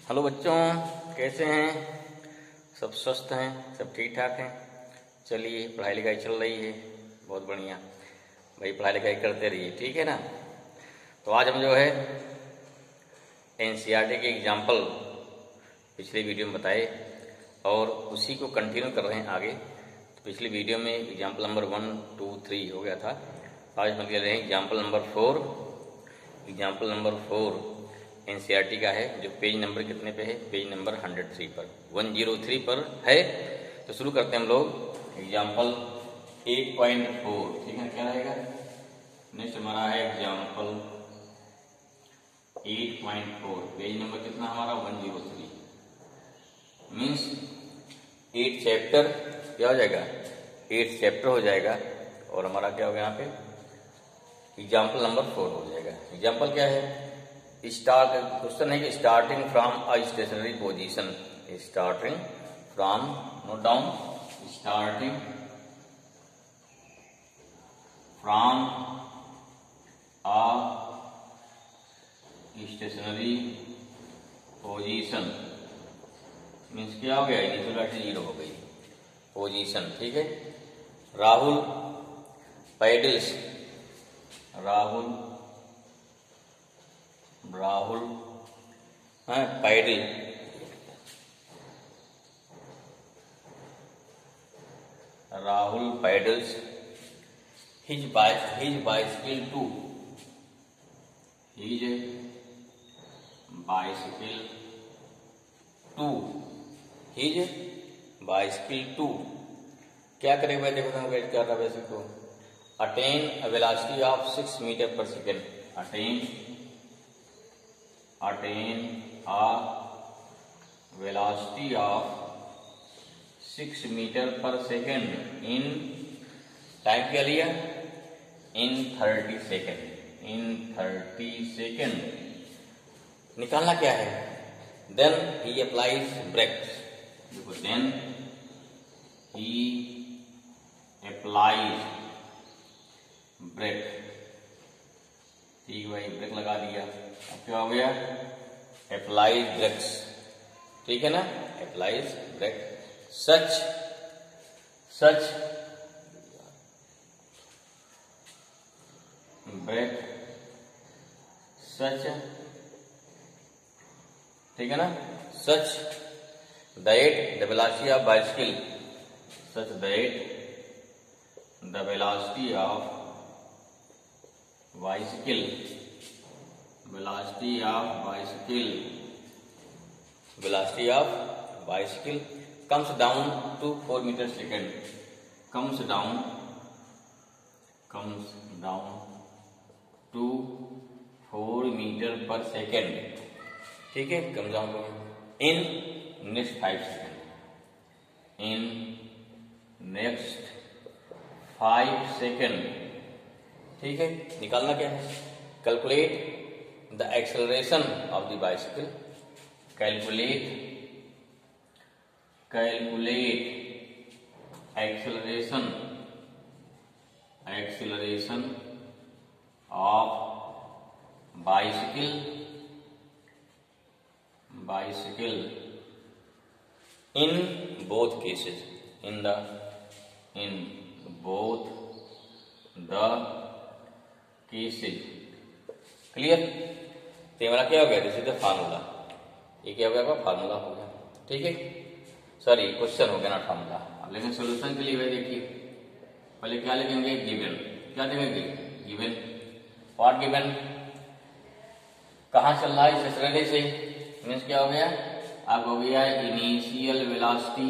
Hello बच्चों, कैसे हैं? सब स्वस्थ हैं, सब ठीक ठाक हैं। चलिए, पढ़ाई लिखाई चल रही है, बहुत बढ़िया भाई। पढ़ाई लिखाई करते रहिए, ठीक है ना। तो आज हम जो है एनसीईआरटी के एग्जाम्पल पिछले वीडियो में बताए और उसी को कंटिन्यू कर रहे हैं आगे। तो पिछली वीडियो में एग्जाम्पल नंबर 1, 2, 3 हो गया था। आज हम ले रहे हैं example number 4। Example number 4 NCERT का है, जो पेज नंबर कितने पे है? पेज नंबर 103 पर, 103 पर है। तो शुरू करते हैं हम लोग एग्जाम्पल 8.4, ठीक है। क्या रहेगा नेक्स्ट हमारा है एग्जाम्पल 8.4। पेज नंबर कितना हमारा? 103। मीन्स 8 चैप्टर क्या हो जाएगा? 8 चैप्टर हो जाएगा और हमारा क्या होगा यहाँ पे? एग्जाम्पल नंबर 4 हो जाएगा। एग्जाम्पल क्या है? स्टार्ट क्वेश्चन है कि starting from a stationary position, starting from, note down, starting from a stationary position means क्या हो गया? इनिशियल वैल्यू 0 हो गई, पोजीशन, ठीक है। Rahul paddles, Rahul paddle, Rahul paddles his bicycle to, his bicycle to, his bicycle to क्या करेगा? देखो तो वेट कर रहा वैसे तो attain a velocity of 6 metre per second, attain a velocity of 6 metre per second in time क्या लिया? In 30 second, in 30 second. निकालना क्या है? देन ही अप्लाइज ब्रेक्स, देखो देन ही अप्लाइज ब्रेक, ठीक भाई, ब्रेक लगा दिया। अब क्या हो गया? अप्लाइज ब्रेक्स, ठीक है ना, अप्लाइज ब्रेक। सच ब्रेक, सच, ठीक है ना, सच that the velocity of bicycle, such that the velocity of bicycle, velocity of bicycle comes down to 4 meter second, comes down to 4 meter per second, ठीक है। comes down to in next 5 second, in next 5 second, ठीक है। निकालना क्या है? Calculate the acceleration of the bicycle, calculate acceleration of bicycle in both cases, in both the cases, clear. तो हमारा क्या हो गया? दिस इज द फार्मूला, ये क्या हो गया? फार्मूला हो गया, ठीक है। सॉरी, क्वेश्चन हो गया ना फार्मूला। अब लेकिन सोल्यूशन के लिए भाई देखिए, पहले क्या लिखेंगे? गिवन, क्या लिखेंगे? गिवन। What given? कहाँ चल रहा है? स्टेशनरी से, मीन्स क्या हो गया? अब हो गया इनिशियल वेलोसिटी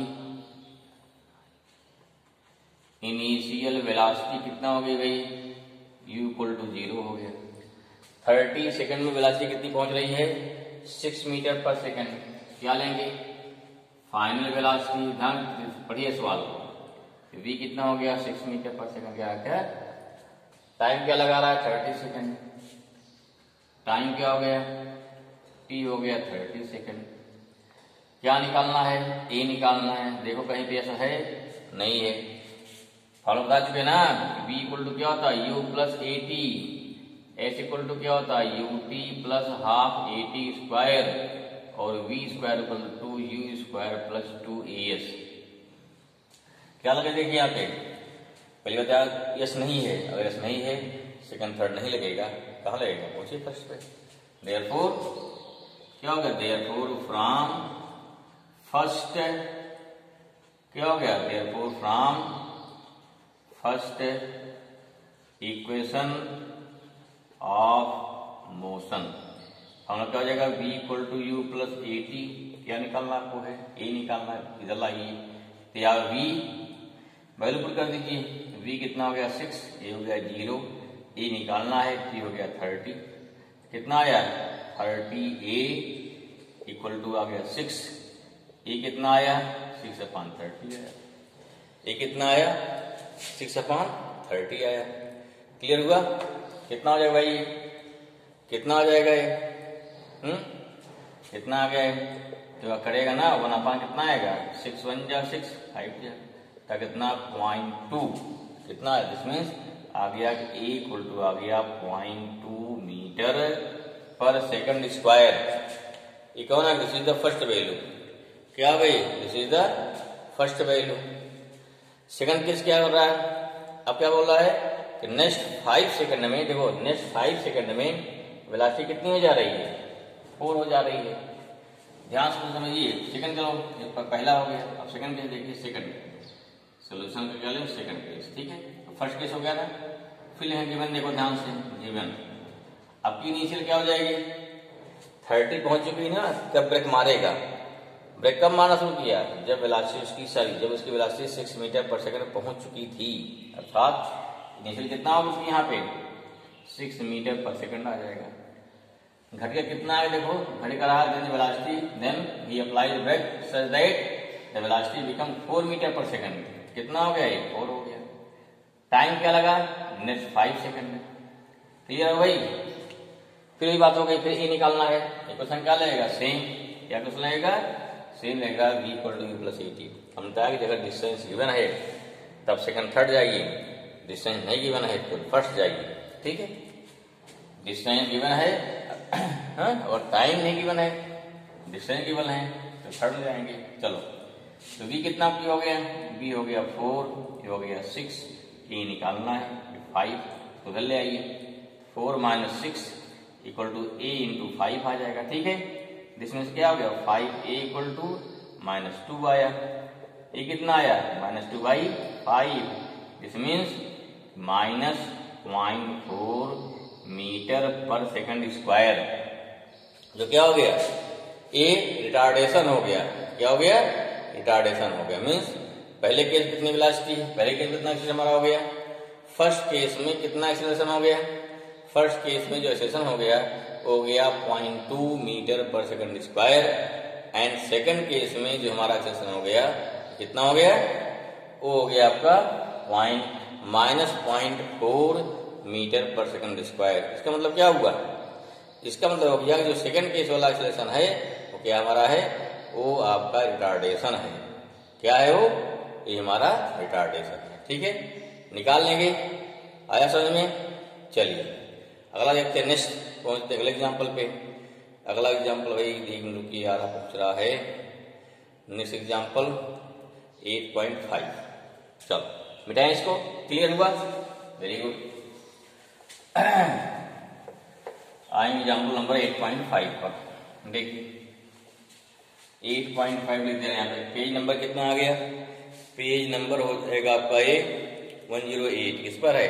कितना हो गई भाई? u इक्वल टू 0 हो गया। 30 सेकंड में वेलोसिटी कितनी पहुंच रही है? 6 मीटर पर सेकंड। क्या लेंगे? Final velocity. ध्यान पढ़िए सवाल को। v कितना हो गया? 6 मीटर पर सेकंड। क्या है? टाइम क्या लगा रहा है? 30 सेकंड। टाइम क्या हो गया? t हो गया 30 सेकंड। क्या निकालना है? a निकालना है। देखो कहीं पे ऐसा है? नहीं है। फॉलो बता चुके ना, v इक्वल टू क्या होता है? u plus at, s equal to क्या होता है? ut plus half at square और v square equal to u square plus 2as। क्या लगे देखिए यहाँ पे, पहली बात यार यस नहीं है, अगर यस नहीं है सेकंड थर्ड नहीं लगेगा, कहाँ लगेगा, पहुंचे फर्स्ट पे। देयरफॉर क्या हो गया, देयरफॉर फ्रॉम फर्स्ट, क्या हो गया, therefore from first equation of motion हमारा क्या हो जाएगा, v equal to u plus a t. क्या निकालना आपको है, a निकालना है, इधर लाइए तो यार v वैल्यू पुट कर दीजिए, v कितना हो गया 6, a हो गया 0, a निकालना है, t हो गया 30, कितना आया 30a इक्वल टू आ गया 6, a कितना आया 6/30 आया, a कितना आया 6/30 आया। क्लियर हुआ, कितना हो जाएगा भाई, कितना आ जाएगा ये, कितना आ गया जो करेगा ना 1/, कितना आएगा 6 1 जा 6 5 जा, तो कितना 0.2, कितना है, दिस मीन्स आ गया कि a इक्वल टू आ गया 0.2 मीटर पर सेकंड स्क्वायर। ये कौन है, this is the first value, क्या भाई, this is the first value. Second case क्या हो रहा है, अब क्या बोल रहा है कि नेक्स्ट 5 सेकंड में, देखो नेक्स्ट 5 सेकंड में वेलोसिटी कितनी हो जा रही है, 4 हो जा रही है। ध्यान से समझिए, सेकंड चलो पहला हो गया, अब सेकंड केस देखिए, सेकंड सोल्यूशन का क्या ले, सेकंड केस, ठीक है। तो फर्स्ट केस हो गया ना, फिर है गिवन, देखो ध्यान से गिवन, आपकी इनिशियल क्या हो जाएगी 30 पहुंच चुकी ना, तब ब्रेक मारेगा। ब्रेक कब मारना शुरू किया, जब वेलोसिटी उसकी जब उसकी वेलोसिटी 6 मीटर पर सेकंड पहुंच चुकी थी, अर्थात इनिशियल कितना होगा उसकी यहाँ पे 6 मीटर पर सेकंड आ जाएगा। घट के कितना है, देखो घड़ी का रहा then velocity, then he applies brake such that the velocity become 4 metre per second. कितना हो गया, 4 हो गया। टाइम क्या लगा, नेक्स्ट 5 सेकंड। क्लियर है भाई, फिर वही बात हो गई, फिर ए निकालना है, इक्वेशन क्या लगेगा, सेम, क्या क्वेश्चन लगेगा, सेम लगेगा v equal to u plus a t. हम बताया कि अगर डिस्टेंस गिवन है तब सेकंड थर्ड जाएगी, डिस्टेंस नहीं गिवन है तो फर्स्ट जाएगी, ठीक है। डिस्टेंस गिवन है हाँ? और टाइम नहीं गिवन है, डिस्टेंस गिवन है तो थर्ड जाएंगे। चलो तो v कितना की हो गया, v हो गया 4, ये हो गया 6, a निकालना है 5, तो उधर ले आइए, 4 - 6 इक्वल टू a इंटू 5 आ जाएगा, ठीक है। दिस मीन्स क्या हो गया 5a इक्वल टू -2 आया, a कितना आया -2/5, this means -0.4 metre per second square, जो क्या हो गया, ए रिटार्डेशन हो गया। क्या हो गया, रिटार्डेशन हो गया। मीन्स पहले केस कितनी वेलोसिटी, पहले केस कितना एक्सेलरेशन हमारा हो गया, फर्स्ट केस में कितना एक्सेलरेशन हो गया, फर्स्ट केस में जो एक्सेलरेशन हो गया 0.2 metre per second square, and second case में जो हमारा एक्सेलरेशन हो गया कितना हो गया, वो हो गया आपका -0.4 मीटर पर सेकंड स्क्वायर। इसका मतलब क्या हुआ, इसका मतलब हो गया कि जो सेकंड केस वाला एक्सेलरेशन है वो क्या हमारा है, वो आपका रिटार्डेशन है। क्या है वो, ये हमारा रिटार्डेशन है, ठीक है। निकाल लेंगे, आया समझ में। चलिए अगला देखते हैं, नेक्स्ट पहुंचते अगले एग्जाम्पल पे। अगला एग्जाम्पल वही देखिए यार पूछ रहा है, नेक्स्ट एग्जाम्पल 8.5। चलो मिटाएं इसको, क्लियर हुआ, वेरी गुड। आएंगे एग्जाम्पल नंबर 8.5 पर, देखिए 8.5 लिख दे रहे हैं यहाँ पे। पेज नंबर कितना आ गया, पेज नंबर हो जाएगा आपका ये 108, किस पर है,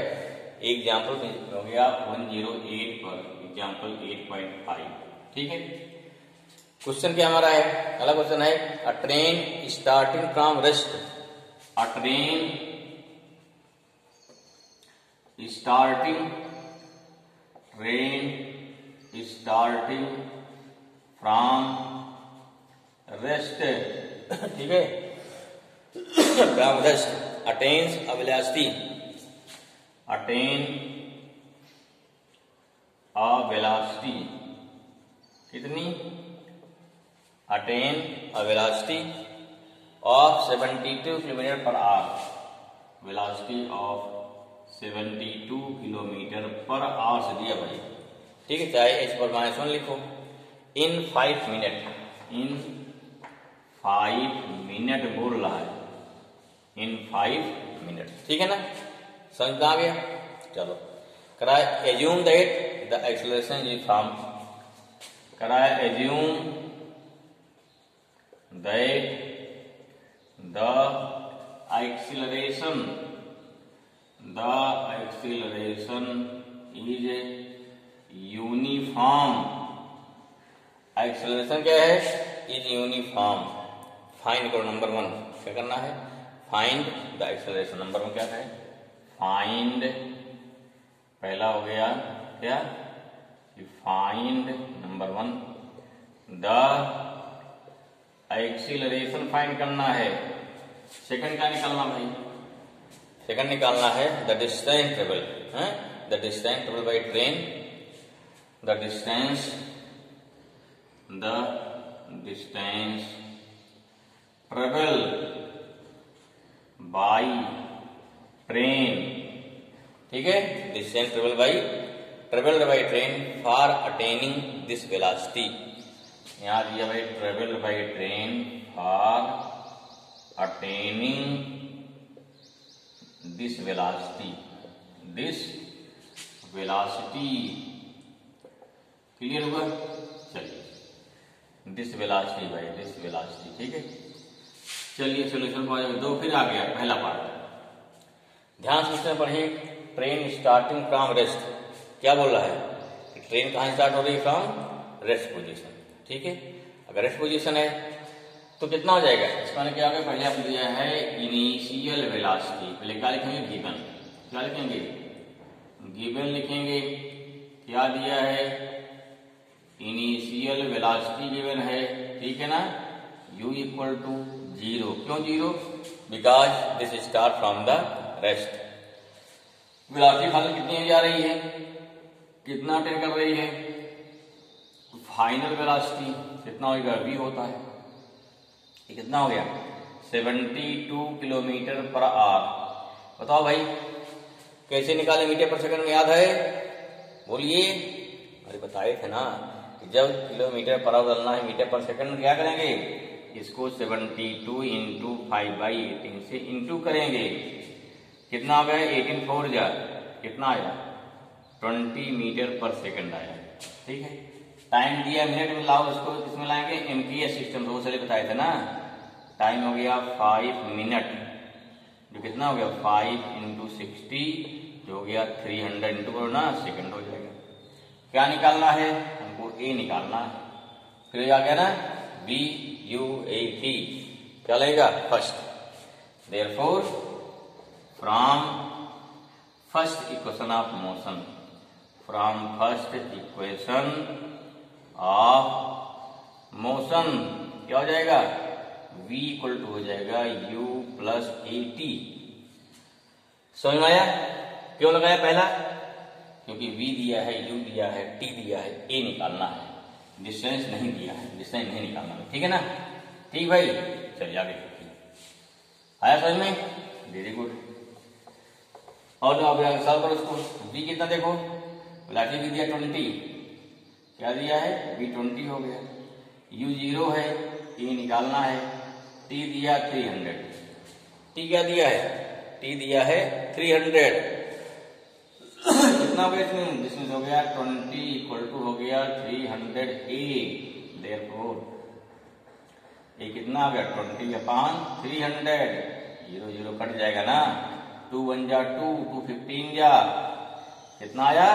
एग्जाम्पल हो गया 108 पर, एग्जाम्पल 8.5, ठीक है। क्वेश्चन क्या हमारा है, अगला क्वेश्चन है, a train starting from rest, a train starting from rest, ठीक है, from rest attains a velocity, attain a velocity, कितनी, attain a velocity of 72 kilometre per hour, velocity of 72 kilometre per hour से दिया भाई, ठीक है। चाहे h पर -1 लिखो, इन 5 मिनट, इन 5 मिनट बोल रहा है, इन 5 मिनट। ठीक है ना, समझ में आ गया। चलो कराए assume that the acceleration is from, कराए assume that the acceleration is uniform. Acceleration क्या है? Is uniform. फाइंड करो नंबर 1, क्या करना है? Find the acceleration. नंबर 1 क्या है? फाइंड, पहला हो गया क्या? Find number 1 the acceleration find करना है। सेकंड क्या निकालना भाई? सेकंड निकालना है the distance travel, the distance travel by train, the distance travel by train. ठीक है, distance travelled by train for attaining this velocity. यहां दिया भाई travel by train for attaining this velocity. Clear हुआ? चलिए दिस वेलोसिटी भाई, this velocity. ठीक है, चलिए सोल्यूशन को दो। फिर आ गया पहला पार्ट, ध्यान से इसमें पढ़िए। ट्रेन स्टार्टिंग फ्रॉम रेस्ट, क्या बोल रहा है कि ट्रेन कहां स्टार्ट हो रही है? From rest position. ठीक है, अगर रेस्ट पोजीशन है तो कितना हो जाएगा? इसमें क्या होगा? पहले आपने दिया है इनिशियल वेलोसिटी, पहले क्या लिखेंगे? गिवन। क्या लिखेंगे? गिवन लिखेंगे। क्या दिया है? इनिशियल वेलोसिटी गिवन है। ठीक है ना, u इक्वल टू 0। क्यों 0? Because this start from the rest. Velocity final कितनी जा रही है? कितना अटेन कर रही है? फाइनल वेलोसिटी कितना होगा? v होता है। ये कितना हो गया? 72 किलोमीटर पर आवर। बताओ भाई कैसे निकाले मीटर पर सेकंड में? याद है? बोलिए। अरे बताए थे ना कि जब किलोमीटर पर आवर डालना है मीटर पर सेकंड में क्या करेंगे? इसको 72 इंटू 5/18 से इंटू करेंगे। कितना हो गया? 18 4 जा कितना आया? 20 मीटर पर सेकंड आया। ठीक है, टाइम दिया मिनट में, लाओ उसको किसमें लाएंगे? MPS system. रोज से बताए थे ना। टाइम हो गया 5 मिनट, जो कितना हो गया? 5 इंटू 60 जो हो गया 300 इंटू करो ना, सेकंड हो जाएगा। क्या निकालना है हमको? ए निकालना है। फिर आ गया ना BUAT, क्या लगेगा? First. Therefore from first equation of motion, from first equation of motion क्या हो जाएगा? v इक्वल टू हो जाएगा u प्लस AT। समझ में आया? क्यों लगाया पहला? क्योंकि v दिया है, u दिया है, t दिया है, a निकालना है। डिस्टेंस नहीं दिया है, डिस्टेंस नहीं निकालना है। ठीक है ना? ठीक भाई, चलिए आगे आया समझ में? Very good. और जो आप सॉल्व करो इसको। v कितना देखो? वेलोसिटी भी दिया 20, क्या दिया है? v 20 हो गया। u 0 है, a निकालना है। t दिया 300, t क्या दिया है? t दिया है 300। कितना हो गया इसमें? डिस्टेंस हो गया 20 इक्वल टू हो गया 300 a। देयरफॉर ये कितना आ गया? 20/300। 0 0 कट जाएगा ना, 2 1 जा 2, 2 15 जा, कितना आया?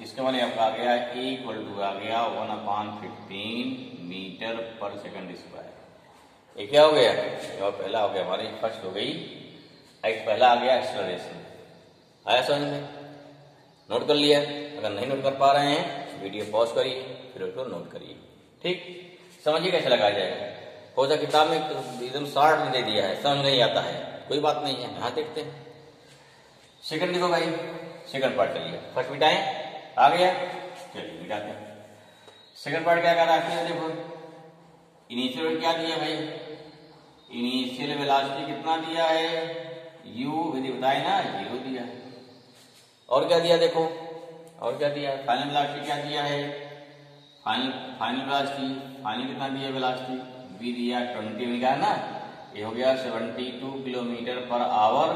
इसके वाले आपका आ गया a इक्वल टू आ गया 1/15 मीटर पर सेकंड स्क्वायर। ये क्या हो गया? जवाब पहला हो गया हमारी, फर्स्ट हो गई। पहला आ गया एक्सेलरेशन। आया समझ में? नोट कर लिया? अगर नहीं नोट कर पा रहे हैं वीडियो पॉज करिए, फिर उसको नोट करिए। ठीक, समझिए कैसे लगाया जाएगा। हो जाए किताब में एकदम शॉर्ट में दे दिया है, समझ नहीं आता है, कोई बात नहीं है। यहाँ देखते हैं सेकंड देखो भाई, सेकंड पार्ट चलिए। फर्स्ट मिटाएं, आ गया, चलिए मिटाते हैं। सेकंड पार्ट क्या कर रहा है? देखो इनिशियल क्या दिया भाई? इनिशियल वेलोसिटी कितना दिया है? u यदि बताए ना 0 दिया है। और क्या दिया देखो? और क्या दिया? फाइनल वेलोसिटी क्या दिया है? फाइनल वेलोसिटी, फाइनल कितना दिया वेलोसिटी, v दिया 20 निकाला ना, ये हो गया 72 किलोमीटर पर आवर।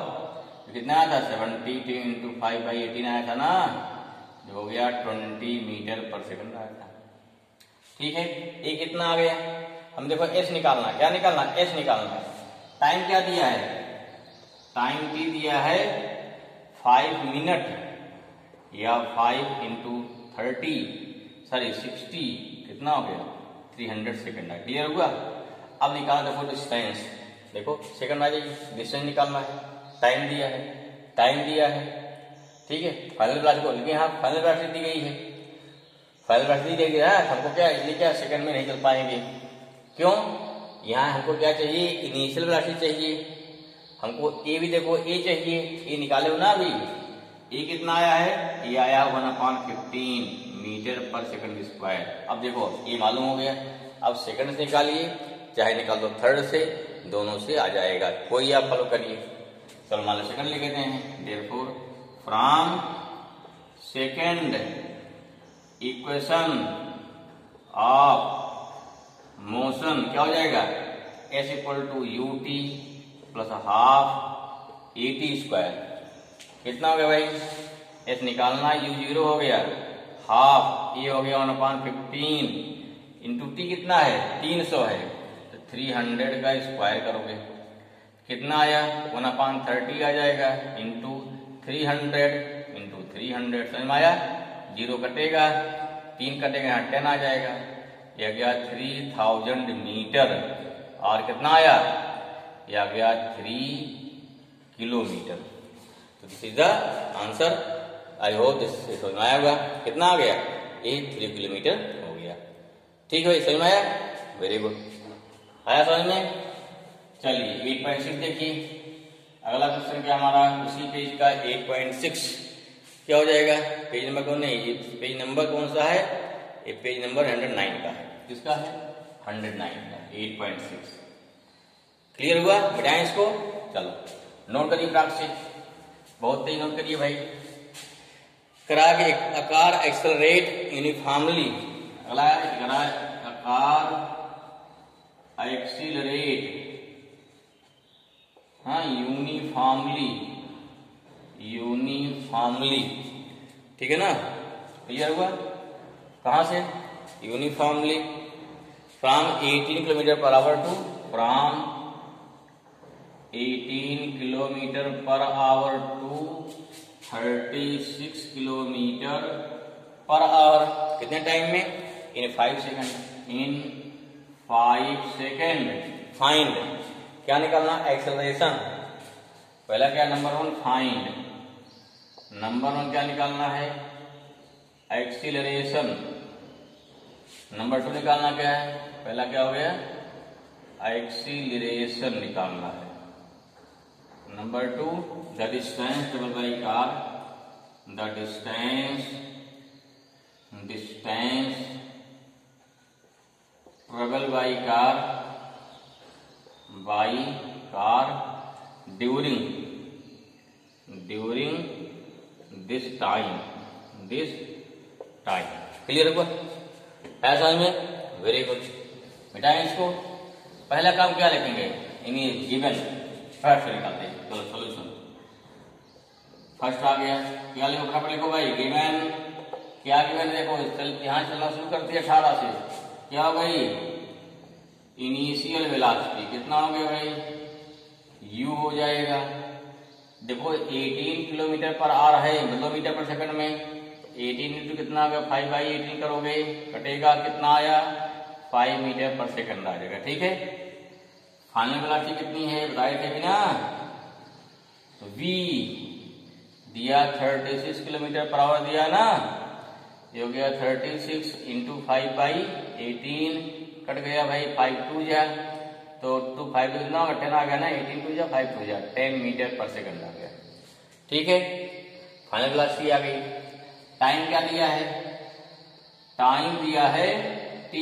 कितना आया था 72 इंटू 5/18 आया था ना, जो हो गया 20 मीटर पर सेकंड आया था। ठीक है, ये कितना आ गया, हम देखो एस निकालना, क्या निकालना, एस निकालना। टाइम क्या दिया है, टाइम टी दिया है 5 मिनट या 5 इंटू 60 कितना हो गया 300 सेकंड है। क्लियर हुआ। अब निकाल देखो डिस्टेंस, देखो सेकंड आ जाएगी, डिस्टेंस निकालना है, टाइम दिया है, टाइम दिया है, ठीक है। फाइनल वेलोसिटी को, लेकिन यहाँ फाइनल वेलोसिटी दी गई है, फाइनल वेलोसिटी दी गई है, हमको क्या, इसलिए क्या सेकंड में नहीं चल पाएंगे, क्यों, यहाँ हमको क्या चाहिए, इनिशियल वेलोसिटी चाहिए, हमको ए भी देखो ए चाहिए, ए निकाले हो ना अभी, ए कितना आया है, ये आया 1/15 मीटर पर सेकंड स्क्वायर। अब देखो ये मालूम हो गया, अब सेकंड से निकालिए, चाहे निकाल दो थर्ड से, दोनों से आ जाएगा, कोई आप फॉलो करिए। चलो मान लो सेकंड लिख देते हैं, therefore from second equation of motion क्या हो जाएगा, s equal to u t plus half a t square. कितना हो गया भाई, एस निकालना, यू 0 हो गया, हाफ ए हो गया 1/15 इंटू टी कितना है 300 है, तो 300 का स्क्वायर करोगे कितना आया 1/30 आ जाएगा, इंटू 300 समझ में आया, 0 कटेगा, 3 कटेगा, यहाँ 10 आ जाएगा, यह गया 3000 मीटर, और कितना आया, यह गया 3 किलोमीटर। तो this is the answer. I hope this समझ में आया होगा, कितना आ गया, ये 3 किलोमीटर हो गया। ठीक है, समझ में आया, वेरी गुड, आया समझ में। चलिए 8.6 देखिए, अगला क्वेश्चन क्या हमारा, उसी पेज का 8.6 क्या हो जाएगा, पेज नंबर कौन है, ये पेज नंबर कौन सा है, ये पेज नंबर 109 का है, किसका है 109 का, 8.6। क्लियर हुआ, मिटाएं इसको, चलो नोट करिए फटाक से, बहुत तेज नोट करिए भाई। करा के आकार एक्सेलरेट यूनिफॉर्मली, अगला आकार एक्सीलरेट, हाँ यूनिफॉर्मली, ठीक है ना, क्लियर हुआ। कहां से, uniformly from 18 kilometre per hour to, from 18 kilometre per hour to 36 kilometre per hour, कितने टाइम में, in 5 seconds, in 5 seconds. Find क्या निकालना, एक्सेलरेशन, पहला क्या, नंबर 1 फाइंड, नंबर 1 क्या निकालना है, एक्सीलरेशन, नंबर 2 निकालना क्या है, पहला क्या हो गया, एक्सीलरेशन निकालना है, number 2 the distance double by car, the distance travel by car during this time. Clear हुआ, है समझ में, वेरी गुड। मिटाएं इसको, पहला काम क्या लिखेंगे, इन गिवन, फर्स्ट निकालते हैं, चलो सोल्यूशन। फर्स्ट आ गया, क्या लिखो, फटाफट लिखो भाई, गिवन, क्या गिवन, देखो यहाँ चलना शुरू करती है 18 से, क्या हो गई, इनिशियल वेलोसिटी कितना हो गया भाई, u हो जाएगा, देखो 18 किलोमीटर पर आवर है, मतलब मीटर पर सेकंड में, 18 इंटू कितना आ गया 5/18 करोगे, कटेगा, कितना आया 5 मीटर पर सेकंड आ जाएगा, ठीक है। फाइनल वेलोसिटी कितनी है बताए थे बिना, तो v दिया 36 किलोमीटर पर आवर दिया ना, ये हो गया 36 इंटू 5/18, कट गया भाई 5 2 जा, तो 2 5 2 कितना होगा 10 आ गया ना, 18 2 जा 5 2 जा 10 मीटर पर सेकंड आ गया, ठीक है। फाइनल वेलोसिटी आ गई। टाइम क्या दिया है, टाइम दिया है t,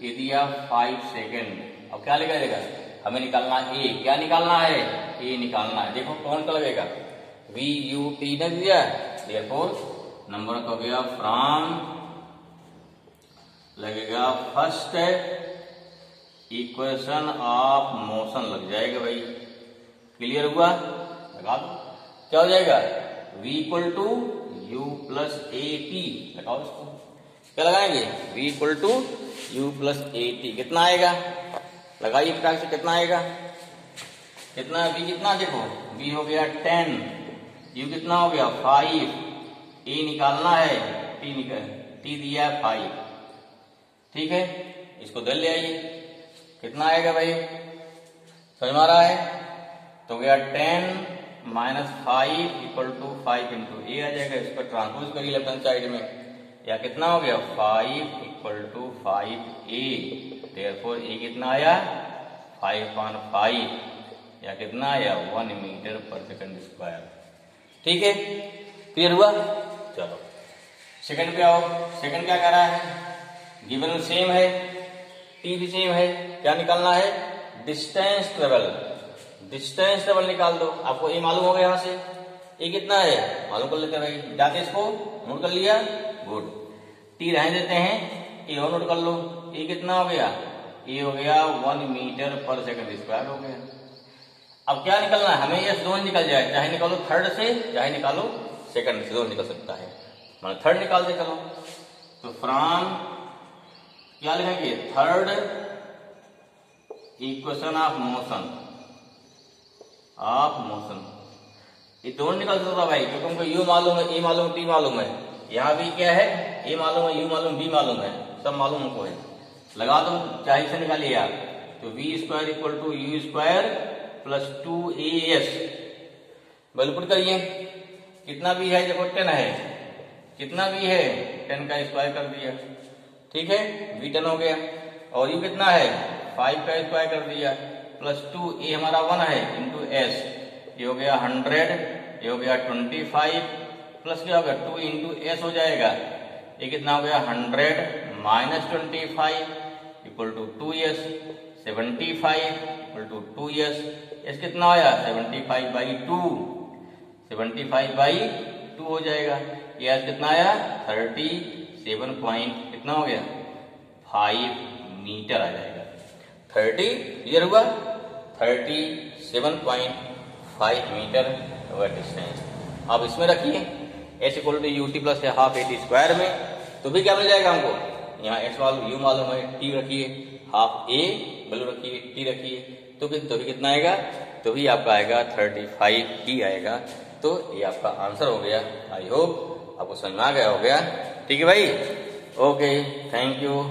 ये दिया 5 सेकंड। अब क्या लगेगा, हमें निकालना ए, क्या निकालना है, ए निकालना है, देखो कौन सा लगेगा, v u t ने दिया, देयरफॉर नंबर हो गया फ्रॉम लगेगा फर्स्ट इक्वेशन ऑफ मोशन लग जाएगा भाई। क्लियर हुआ? लगा दो। क्या हो जाएगा? v equal to u plus a t. लगाओ इसको। क्या लगाएंगे? v equal to u plus a t. कितना आएगा? लगाइए फटाक से। कितना आएगा? कितना v कितना? देखो v हो गया 10, u कितना हो गया 5, a निकालना है, t दिया 5। ठीक है, इसको दल ले आइए। कितना आएगा भाई? समझ में आ रहा है? तो गया 10 माइनस 5 इक्वल टू 5 इंटू ए आ जाएगा। इसको ट्रांसपोज करिए लेफ्ट हैंड साइड में। या कितना हो गया? 5 इक्वल टू 5a। देयरफॉर ए कितना आया? 5.5 या कितना आया? 1 मीटर पर सेकंड स्क्वायर। ठीक है, क्लियर हुआ? चलो सेकंड पे आओ। सेकंड क्या कर रहा है? गिवन सेम है, टी भी सेम है। क्या निकालना है? Distance travel. डिस्टेंस ट्रेवल निकाल दो। आपको ए मालूम होगा यहां से। ए कितना है मालूम कर लेते हैं भाई। जाते इसको नोट कर लिया, गुड। टी रहने देते हैं, ए और नोट कर लो। ए कितना हो गया? ए हो गया 1 मीटर पर सेकंड स्क्वायर हो गया। अब क्या निकलना है हमें? ये दोनों निकल जाए, चाहे निकालो थर्ड से चाहे निकालो सेकंड से, दोनों निकल सकता है। मतलब थर्ड निकाल दे। चलो तो फ्रॉम क्या लिखेंगे? Third equation of motion. ये दोनों निकल सकता भाई, क्योंकि हमको यू मालूम है, ए मालूम है, टी मालूम है। यहाँ भी क्या है? ए मालूम है, यू मालूम, बी मालूम है, सब मालूम हमको है। लगा दो, चाहे से निकालिए आप। तो v square equal to u square plus 2as। Value put करिए। कितना भी है? देखो 10 है। कितना भी है? 10 का स्क्वायर कर दिया। ठीक है, v 10 हो गया। और यू कितना है? 5 का स्क्वायर कर दिया प्लस 2a हमारा 1 है इंटू s। ये हो गया 100, ये हो गया 25 प्लस क्या हो गया 2 इंटू एस हो जाएगा। ये कितना हो गया 100 minus 25 equal to 2s। 75 equal to 2s। S कितना आया? 75/2। 75/2 हो जाएगा। ये एस कितना आया? 37 पॉइंट कितना हो गया? 5 मीटर आ जाएगा। 30 क्लियर हुआ? 37.5 मीटर हुआ डिस्टेंस। आप इसमें रखिए s equal to u t plus half a t square में, तो भी क्या मिल जाएगा हमको? यहाँ एस मालूम, यू मालूम है, टी रखिए, हाफ ए वैल्यू रखिए, टी रखिए, तो भी कितना आएगा? तो भी आपका आएगा 35 टी आएगा। तो ये आपका आंसर हो गया। आई होप आपको समझ में आ गया हो गया। ठीक है भाई, ओके, थैंक यू।